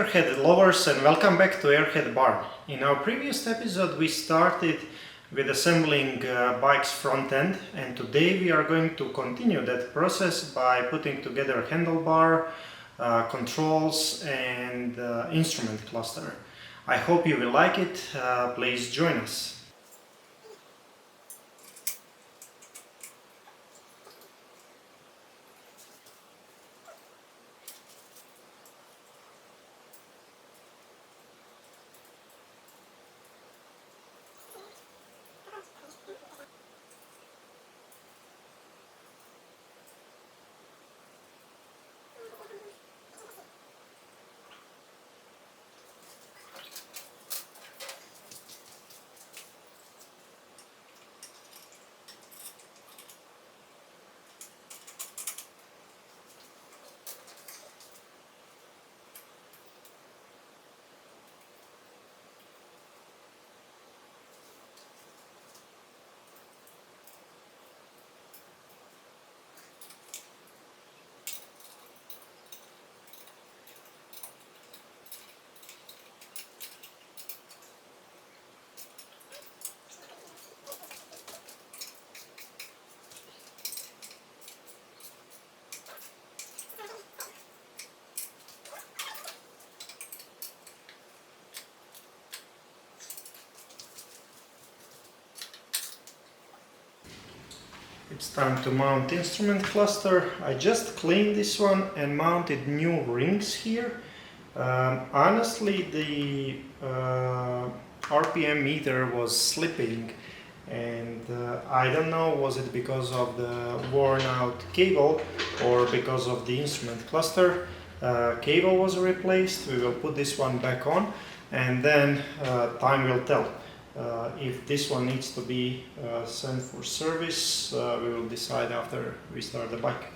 airhead lovers, and welcome back to Airhead Bar. In our previous episode we started with assembling bike's front end, and today we are going to continue that process by putting together handlebar, controls and instrument cluster. I hope you will like it. Please join us. It's time to mount instrument cluster. I just cleaned this one and mounted new rings here. Honestly, the RPM meter was slipping, and I don't know, was it because of the worn out cable or because of the instrument cluster. Cable was replaced. We will put this one back on, and then time will tell. If this one needs to be sent for service, we will decide after we start the bike.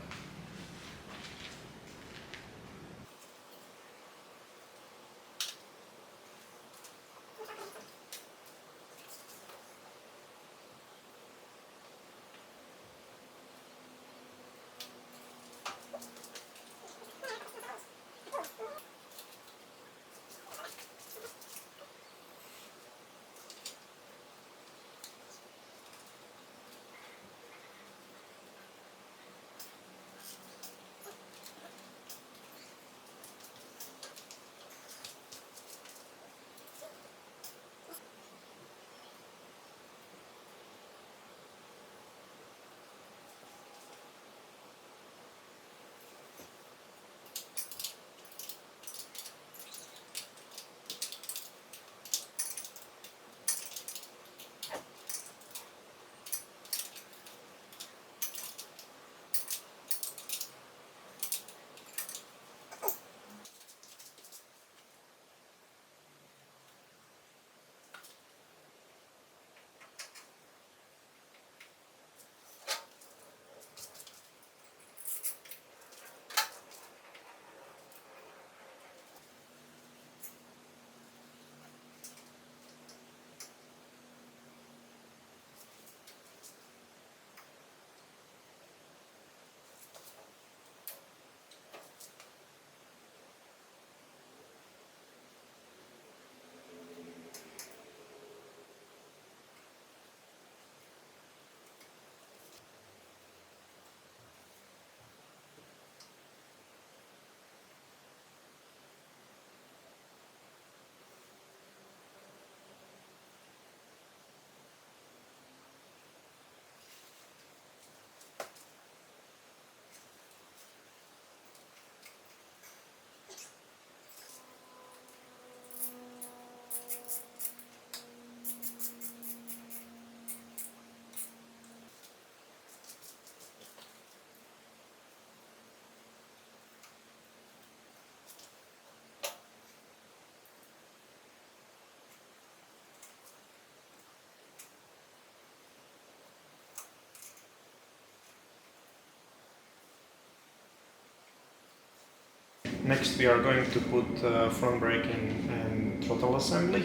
Next we are going to put front brake and throttle assembly.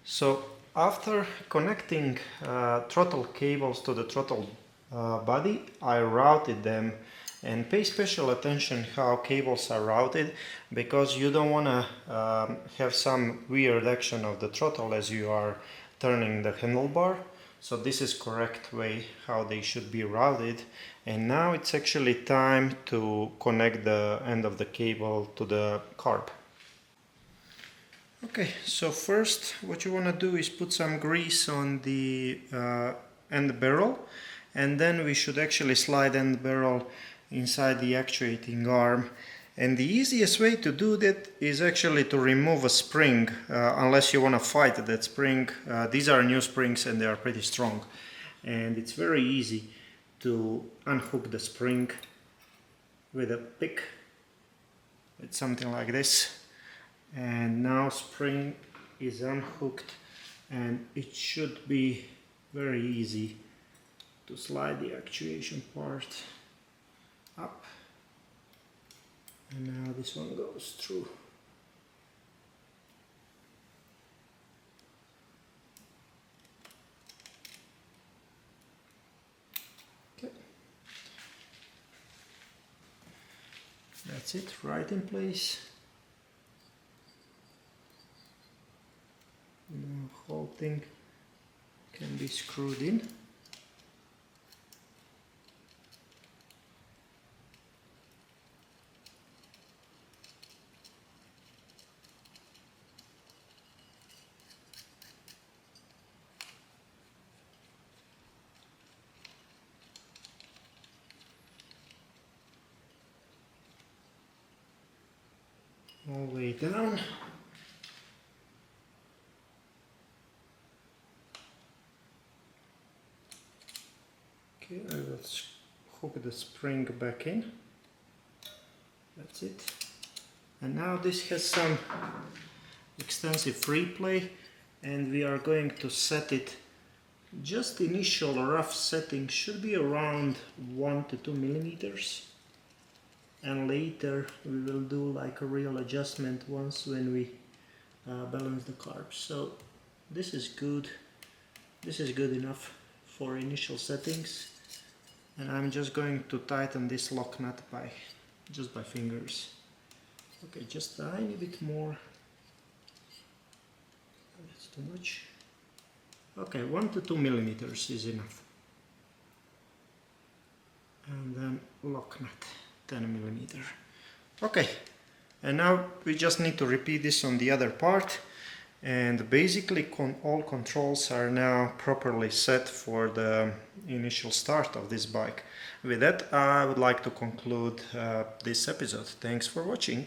So after connecting throttle cables to the throttle body, I routed them, and pay special attention how cables are routed, because you don't want to have some weird action of the throttle as you are turning the handlebar. So this is correct way how they should be routed. And now it's actually time to connect the end of the cable to the carb. Okay, so first what you want to do is put some grease on the end barrel, and then we should actually slide end barrel inside the actuating arm. And the easiest way to do that is actually to remove a spring, unless you want to fight that spring. These are new springs and they are pretty strong, and it's very easy to unhook the spring with a pick. It's something like this. And now spring is unhooked, and it should be very easy to slide the actuation part up. And now this one goes through. Okay. That's it, right in place. The whole thing can be screwed in. All the way down. Okay, I will hook the spring back in. That's it. And now this has some extensive free play, and we are going to set it. Just initial rough setting should be around 1 to 2 millimeters, and later we will do like a real adjustment once when we balance the carbs. So this is good. This is good enough for initial settings. And I'm just going to tighten this lock nut just by fingers. Okay, just a tiny bit more. That's too much. Okay, 1 to 2 millimeters is enough. And then lock nut, 10 millimeter. Okay, and now we just need to repeat this on the other part. And basically all controls are now properly set for the initial start of this bike. With that, I would like to conclude this episode. Thanks for watching.